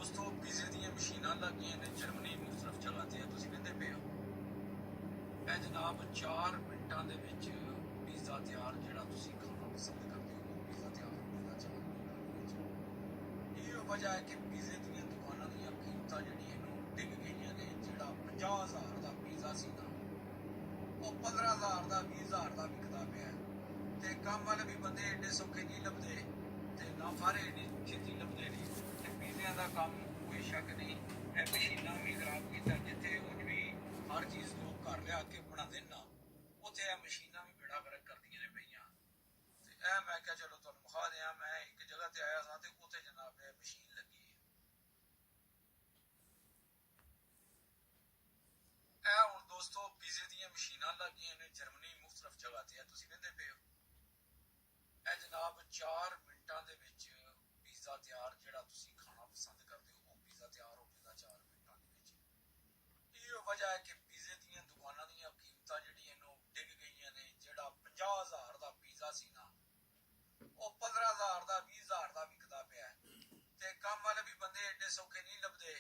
दोस्तों पीजे ਦੀਆਂ ਮਸ਼ੀਨਾਂ ਲੱਗੀਆਂ ਨੇ ਜਰਮਨੀ ਮੁxtਲਫ ਜਗ੍ਹਾ ਤੇ ਤੁਸੀਂ ਕਹਿੰਦੇ ਪਏ ਹੋ ਇਹ ਜਨਾਬ 4 ਮਿੰਟਾਂ ਦੇ ਵਿੱਚ ਪੀਜ਼ਾ ਤਿਆਰ ਜਿਹੜਾ ਤੁਸੀਂ ਖਾਣਾ ਪਸੰਦ ਕਰਦੇ ਹੋ ਉਹ ਪੀਜ਼ਾ ਤਿਆਰ ਹੋਵੇਗਾ 4 ਮਿੰਟਾਂ ਦੇ ਵਿੱਚ। ਇਹ ਵਜ੍ਹਾ ਹੈ ਕਿ ਪੀਜ਼ੇ ਦੀਆਂ ਦੁਕਾਨਾਂ ਦੀਆਂ ਕੀਮਤਾਂ ਜਿਹੜੀਆਂ ਨੂੰ ਡਿੱਗ ਗਈਆਂ ਨੇ। ਜਿਹੜਾ 50,000 ਦਾ ਪੀਜ਼ਾ ਸੀ ਨਾ ਉਹ 15,000 ਦਾ 20,000 ਦਾ ਵਿਕਦਾ ਪਿਆ ਤੇ ਕੰਮ ਵਾਲੇ ਵੀ ਬੰਦੇ ਐਡੇ ਸੌਖੇ ਨਹੀਂ ਲੱਭਦੇ ਤੇ ਨਾ ਫਾਰੇ ਐਡੀ ਛੇਤੀ ਲੱਭਦੇ ਨਹੀਂ ਤੇ ਪੀਜ਼ਿਆਂ ਦਾ ਕੰਮ ਕੋਈ ਸ਼ੱਕ ਨਹੀਂ ਇਹ ਮਸ਼ੀਨਾਂ ਵੀ ਖਰਾਬ ਕੀਤਾ। ਜਿੱਥੇ ਉਂਝ ਵੀ ਹਰ ਚੀਜ਼ ਲੋਕ ਘਰ ਲਿਆ ਕੇ ਬਣਾਉਂਦੇ ਨਾ ਉੱਥੇ ਇਹ ਮਸ਼ੀਨਾਂ ਵੀ ਬੇੜਾ ਗਰਕ ਕਰਦੀਆਂ ਨੇ ਪਈਆਂ। ਤੇ ਇਹ ਮੈਂ ਕਿਹਾ ਚਲੋ ਤੁਹਾਨੂੰ ਵਿਖਾ ਦਿਆਂ। ਮੈਂ ਇੱਕ ਜਗ੍ਹਾ ਤੇ ਆਇਆ ਸਾਂ ਤੇ ਉੱਥੇ ਜਨਾਬ ਇਹ ਮਸ਼ੀਨ ਲੱਗੀ ਹੈ। ਇਹ ਹੁਣ ਦੋਸਤੋ ਪੀਜ਼ੇ ਦੀਆਂ ਮਸ਼ੀਨਾਂ ਲੱਗੀਆਂ ਨੇ ਜਰਮਨੀ ਮੁxtਲਫ ਜਗ੍ਹਾ ਤੇ ਤੁਸੀਂ ਕਹਿੰਦੇ ਪਏ ਹੋ ਇਹ ਜਨਾਬ 4 ਮਿੰਟਾਂ ਦੇ ਵਿੱਚ ਪੀਜ਼ਾ ਤਿਆਰ ਜਿਹੜਾ ਤੁਸੀਂ ਖਾਣਾ ਪਸੰਦ ਕਰਦੇ ਹੋ ਉਹ ਪੀਜ਼ਾ ਤਿਆਰ ਹੋਵੇਗਾ 4 ਮਿੰਟਾਂ ਦੇ ਵਿੱਚ। ਇਹ ਵਜ੍ਹਾ ਹੈ ਕਿ ਪੀਜ਼ੇ ਦੀਆਂ ਦੁਕਾਨਾਂ ਦੀਆਂ ਕੀਮਤਾਂ ਜਿਹੜੀਆਂ ਨੂੰ ਡਿੱਗ ਗਈਆਂ ਨੇ। ਜਿਹੜਾ 50,000 ਦਾ ਪੀਜ਼ਾ ਸੀ ਨਾ ਉਹ 15,000 ਦਾ 20,000 ਦਾ ਵਿਕਦਾ ਪਿਆ ਤੇ ਕੰਮ ਵਾਲੇ ਵੀ ਬੰਦੇ ਐਡੇ ਸੌਖੇ ਨਹੀਂ ਲੱਭਦੇ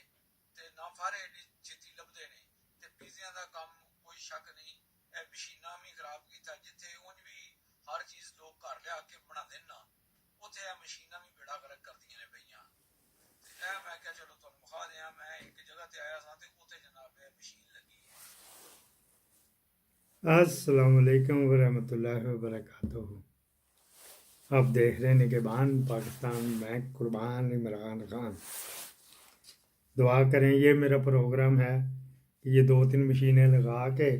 ਤੇ ਨਾ ਫਾਰੇ ਐਡੀ ਛੇਤੀ ਲੱਭਦੇ ਨੇ ਤੇ ਪੀਜ਼ਿਆਂ ਦਾ ਕੰਮ ਕੋਈ ਸ਼ੱਕ ਨਹੀਂ ਇਹ ਮਸ਼ੀਨਾਂ ਵੀ ਖਰਾਬ ਕੀਤਾ। ਜਿੱਥੇ ਉਂਝ ਵੀ ਹਰ ਚੀਜ਼ ਲੋਕ ਘਰ ਲਿਆ ਕੇ ਬਣਾਉਂਦੇ ਨਾ ਉੱਥੇ ਇਹ ਮਸ਼ੀਨਾਂ ਵੀ ਬੇੜਾ ਗਰਕ ਕਰਦੀਆਂ ਨੇ ਪਈਆਂ। ਤੇ ਇਹ ਮੈਂ ਕਿਹਾ ਚਲੋ ਤੁਹਾਨੂੰ ਵਿਖਾ ਦਿਆਂ। ਮੈਂ ਇੱਕ ਜਗ੍ਹਾ ਤੇ ਆਇਆ ਸਾਂ ਤੇ ਉੱਥੇ ਜਨਾਬ ਇਹ ਮਸ਼ੀਨ ਲੱਗੀ ਹੈ। अस्सलाम वालेकुम वरहमतुल्लाहि वबरकातुहू। आप देख रहे हैं निगहबान पाकिस्तान बैंक कुर्बान इमरान खान। दुआ करें ये मेरा प्रोग्राम है कि ये 2-3 मशीनें लगा के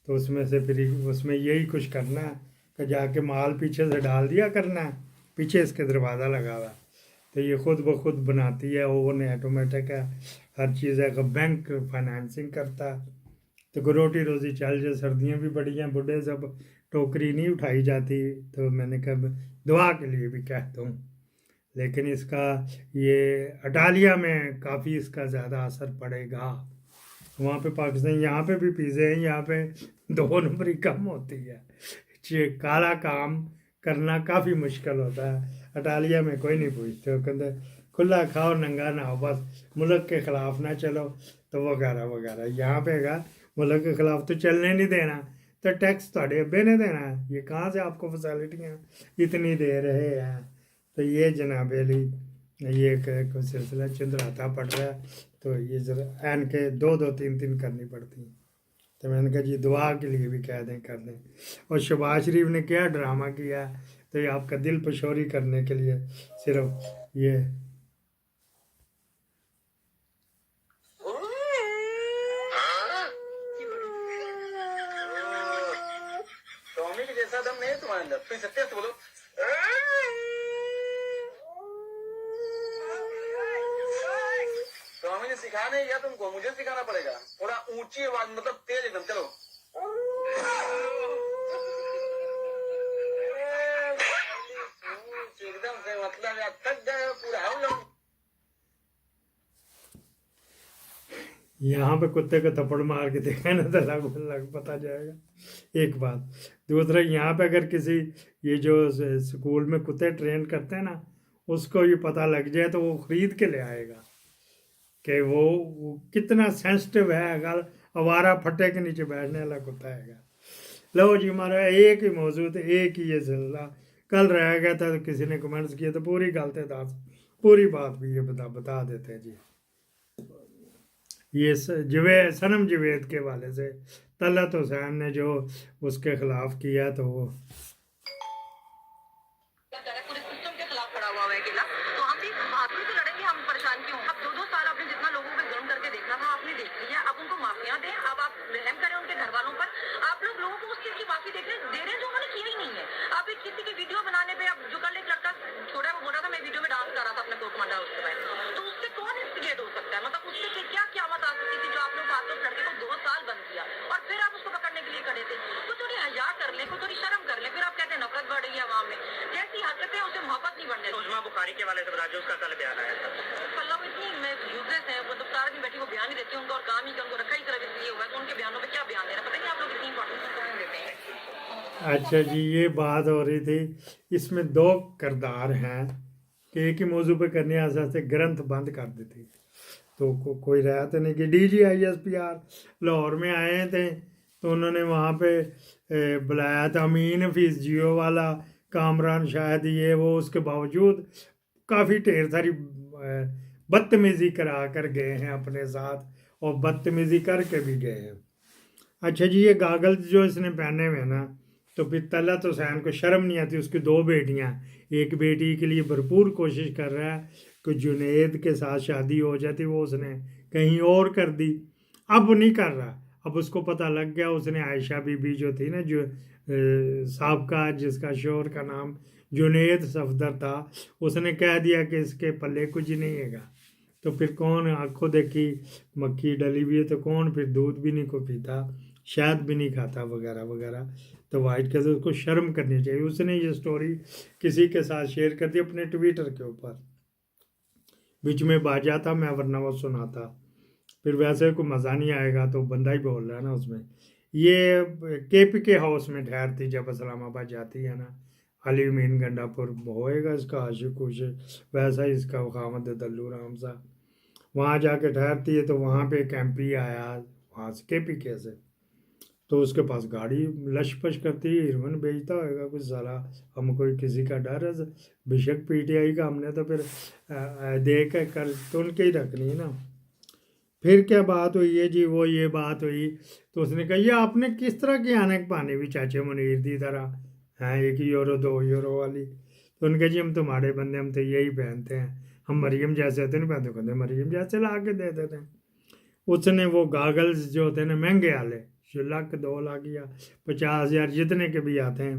तो उसमें से फिर उसमें यही कुछ करना है कि जाके माल पीछे से डाल दिया करना है। पीछे इसके दरवाज़ा लगा हुआ है तो ये खुद ब खुद बनाती है। ओवन ऑटोमेटिक है, हर चीज़ है। बैंक फाइनेंसिंग करता है तो कोई रोटी रोज़ी चल जाए। सर्दियाँ भी बड़ी हैं, बूढ़े सब टोकरी नहीं उठाई जाती तो मैंने कहा दुआ के लिए भी कहता हूँ। लेकिन इसका ये अटालिया में काफ़ी इसका ज़्यादा असर पड़ेगा। वहाँ पे पाकिस्तान, यहाँ पे भी पिज़्ज़े हैं, यहाँ पे 2 नंबरी कम होती है। काला काम करना काफ़ी मुश्किल होता है। अटालिया में कोई नहीं पूछते, कहते खुला खाओ नंगा ना हो, बस मुल्क के ख़िलाफ़ ना चलो तो वगैरह वगैरह। यहाँ पे का मुल्क के ख़िलाफ़ तो चलने नहीं देना तो टैक्स थोड़े अब्बे ने देना है। ये कहाँ से आपको फैसिलिटियाँ इतनी दे रहे हैं। तो ये जनाब अली ये एक सिलसिला चंद्राता पड़ रहा है तो ये ज़रा एन के 2-2 3-3 करनी पड़ती हैं। तो मैंने कहा जी दुआ के लिए भी कह दें कर दें। और शहबाज शरीफ ने क्या ड्रामा किया तो ये आपका दिल पशोरी करने के लिए सिर्फ ये स्वामी के जैसा दम नहीं है तुम्हारे अंदर। फिर सत्य से बोलो। स्वामी ने सिखाया नहीं या तुमको, मुझे सिखाना पड़ेगा। थोड़ा ऊंची आवाज, मतलब तेज एकदम। चलो एकदम से, मतलब यार थक गए पूरा हम लोग। यहाँ पे कुत्ते को थप्पड़ मार के देखा ना तो लग पता जाएगा। एक बात। दूसरा, यहाँ पे अगर किसी ये जो स्कूल में कुत्ते ट्रेन करते हैं ना उसको ये पता लग जाए तो वो ख़रीद के ले आएगा कि वो कितना सेंसिटिव है। अगर आवारा फट्टे के नीचे बैठने वाला कुत्ता है। लो जी हमारा एक ही मौजूद, एक ही ये सिलसिला। कल रह गया था तो किसी ने कमेंट्स किए तो पूरी गलते था, पूरी बात भी ये बता देते हैं जी। ये सनम जवेद के वाले से तलत हुसैन ने जो उसके खिलाफ किया तो वो पूरे सिस्टम के खिलाफ खड़ा हुआ है अकेला। तो हम भी आखिरी तो लड़ेंगे, हम परेशान क्यों। अब 2-2 साल आपने जितना लोगों पे जुल्म करके देखना था आपने देख लिया। अब उनको माफियां दें, अब आप रहम करें उनके घर वालों पर। आप लोगों को उस चीज की माफी दे रहे हैं जो उन्होंने किया ही नहीं है। आप एक किसी की वीडियो बनाने पे, अब जो कल एक लड़का छोड़ा वो बोल रहा था मैं वीडियो में डांस कर रहा था अपने कोर्ट मंडा उसके बाद, तो उससे कौन इंस्टिगेट हो सकता है। मतलब उससे क्या क़यामत आ सकती थी जो आप लोग 7 लड़के को 2 साल बंद किया और फिर आप उसको पकड़ने के लिए खड़े थे। कुछ थोड़ी हया कर ले, कुछ थोड़ी शर्म कर ले, फिर आप कहते हैं नफरत बढ़ रही है आवाम में। कैसी हरकतें उसे मोहब्बत नहीं बढ़ने देती। उस्मा बुखारी के वाले से राजू उसका कल बयान आया था। अल्लाह को इतनी यूजलेस है, वो दफ्तार में बैठी वो बयान ही देती है। उनका और काम ही का उनको रखा ही सिर्फ इसलिए हुआ है तो उनके बयानों पे क्या बयान देना। पता नहीं आप लोग इतनी इंपॉर्टेंस देते हैं। अच्छा जी ये बात हो रही थी। इसमें 2 किरदार हैं कि एक ही मौजू पे करने आस्ते ग्रंथ बंद कर देते तो कोई रहा तो नहीं कि DGISPR लाहौर में आए थे तो उन्होंने वहाँ पे बुलाया था अमीन हफीज़ जियो वाला कामरान शायद ये वो, उसके बावजूद काफ़ी ढेर सारी बदतमीज़ी करा कर गए हैं अपने साथ और बदतमीज़ी करके भी गए हैं। अच्छा जी, ये गागल्स जो इसने पहने हुए ना, तो फिर तलत हुसैन को शर्म नहीं आती, उसकी 2 बेटियां, एक बेटी के लिए भरपूर कोशिश कर रहा है कि जुनेद के साथ शादी हो जाती, वो उसने कहीं और कर दी, अब नहीं कर रहा। अब उसको पता लग गया, उसने आयशा बीबी जो थी ना, जो साबका जिसका शोहर का नाम जुनेद सफदर था, उसने कह दिया कि इसके पल्ले कुछ नहीं हैगा। तो फिर कौन आंखों देखी मक्खी डली हुई है, तो कौन फिर दूध भी नहीं को पीता, शायद भी नहीं खाता वगैरह वगैरह। तो वाइट कहते उसको शर्म करनी चाहिए। उसने ये स्टोरी किसी के साथ शेयर कर दी अपने ट्विटर के ऊपर, बीच में बाजा था, मैं वरना वो सुनाता, फिर वैसे को मज़ा नहीं आएगा, तो बंदा ही बोल रहा है ना उसमें। ये KPK हाउस में ठहरती जब इस्लामाबाद जाती है ना, अली मीन गंडापुर होएगा इसका आशिक उशिक, वैसा ही इसका खामद दल्लू राम सा, वहाँ जाके ठहरती है। तो वहाँ पे एक MP आया वहाँ से KPK से, तो उसके पास गाड़ी लश पश करती है, हीरोइन बेचता होगा कुछ साला, हम कोई किसी का डर है बेशक PTI का, हमने तो फिर देख कर तो उनके ही रखनी है ना। फिर क्या बात हुई है जी, वो ये बात हुई तो उसने कहा ये आपने किस तरह की आनक पानी भी चाचे मुनीर दी तरह हैं, 1 यूरो 2 यूरो वाली। तो उनके जी हम तुम्हारे बंदे, हम तो यही पहनते हैं, हम मरियम जैसे होते नहीं पहनते, कहते मरियम जैसे ला के दे देते हैं। उसने वो गागल्स जो होते हैं ना महंगे वाले, 1 लाख 2 लाख या 50,000 जितने के भी आते हैं,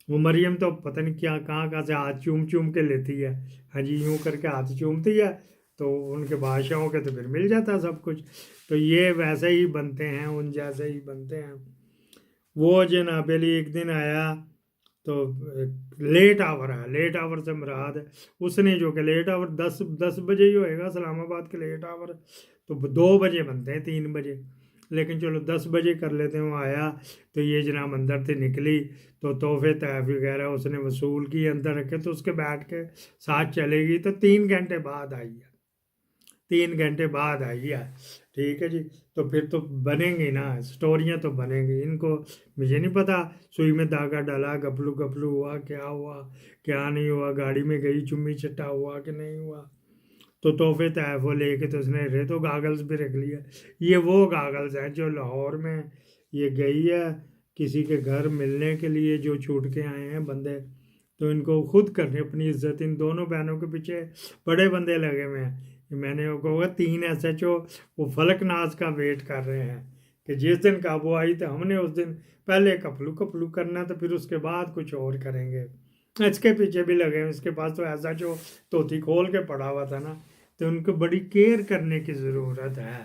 वो मरियम तो पता नहीं क्या कहाँ से हाथ चूम चूम के लेती है, हाँ जी यूँ करके हाथ चूमती है, तो उनके बादशाहों के तो फिर मिल जाता सब कुछ। तो ये वैसे ही बनते हैं, उन जैसे ही बनते हैं। वो जनाब अली एक दिन आया तो लेट आवर है, लेट आवर से मुराद है उसने जो कि लेट आवर 10 बजे ही होएगा इस्लामाबाद के लेट आवर, तो 2 बजे बनते हैं 3 बजे, लेकिन चलो 10 बजे कर लेते हैं। वो आया तो ये जनाब अंदर से निकली तो तोहफे तहफ वगैरह उसने वसूल की, अंदर रखे, तो उसके बैठ के साथ चलेगी। तो 3 घंटे बाद आई है, 3 घंटे बाद आई है, ठीक है जी। तो फिर तो बनेंगी ना स्टोरियाँ, तो बनेंगी। इनको मुझे नहीं पता सुई में धागा डाला, गपलू गपलू हुआ क्या नहीं हुआ, गाड़ी में गई चुम्मी चट्टा हुआ कि नहीं हुआ। तो तोहफे तहफ वो लेके तो उसने रे तो गागल्स भी रख लिया। ये वो गागल्स हैं जो लाहौर में ये गई है किसी के घर मिलने के लिए, जो छूट के आए हैं बंदे, तो इनको खुद करनी अपनी इज्जत। इन दोनों बहनों के पीछे बड़े बंदे लगे हुए हैं। मैंने वो कहा 3 SHO वो फलकनाज का वेट कर रहे हैं कि जिस दिन काबू आई तो हमने उस दिन पहले कपलू कपलू करना, तो फिर उसके बाद कुछ और करेंगे। इसके पीछे भी लगे हैं, इसके पास तो ऐसा जो तोती खोल के पड़ा हुआ था ना, तो उनको बड़ी केयर करने की ज़रूरत है,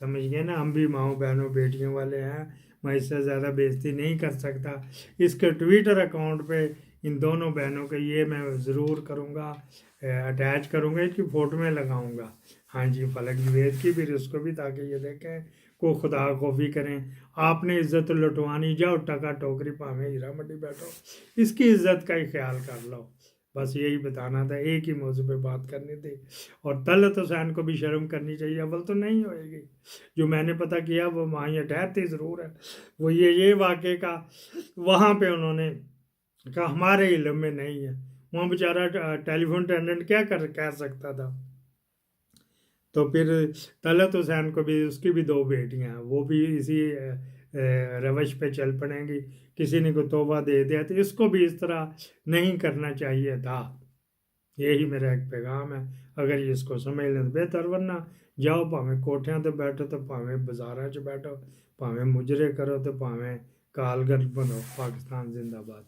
समझ गए ना। हम भी माओ बहनों बेटियों वाले हैं, मैं इससे ज़्यादा बेइज्जती नहीं कर सकता। इसके ट्विटर अकाउंट पे इन दोनों बहनों के ये मैं ज़रूर करूँगा, अटैच करूँगा, इसकी फ़ोटो में लगाऊँगा, हाँ जी, फलक जवेद की भी, उसको भी, ताकि ये देखें को खुदा खौफी करें। आपने इज़्ज़त लुटवानी, जाओ टका टोकरी पावे हीरा मंडी बैठो, इसकी इज़्ज़त का ही ख्याल कर लो। बस यही बताना था, एक ही मौजू पे बात करनी थी। और तलत हुसैन को भी शर्म करनी चाहिए, अव्वल तो नहीं होएगी। जो मैंने पता किया वो वहाँ ये ठहरती ज़रूर है, वो ये वाक़े का वहाँ पे उन्होंने कहा हमारे इल्म में नहीं है। वहाँ बेचारा टेलीफोन अटेंडेंट क्या कह सकता था। तो फिर तलत हुसैन को भी, उसकी भी 2 बेटियां हैं, वो भी इसी रवश पे चल पड़ेंगी। किसी ने को तोबा दे दिया तो इसको भी इस तरह नहीं करना चाहिए था। यही मेरा एक पैगाम है, अगर ये इसको समझ लें तो बेहतर, वरना जाओ भावें कोठियां तो बैठो, तो भावें बाजारां च बैठो, भावें मुजरे करो, तो भावें कालगर बनो। पाकिस्तान जिंदाबाद।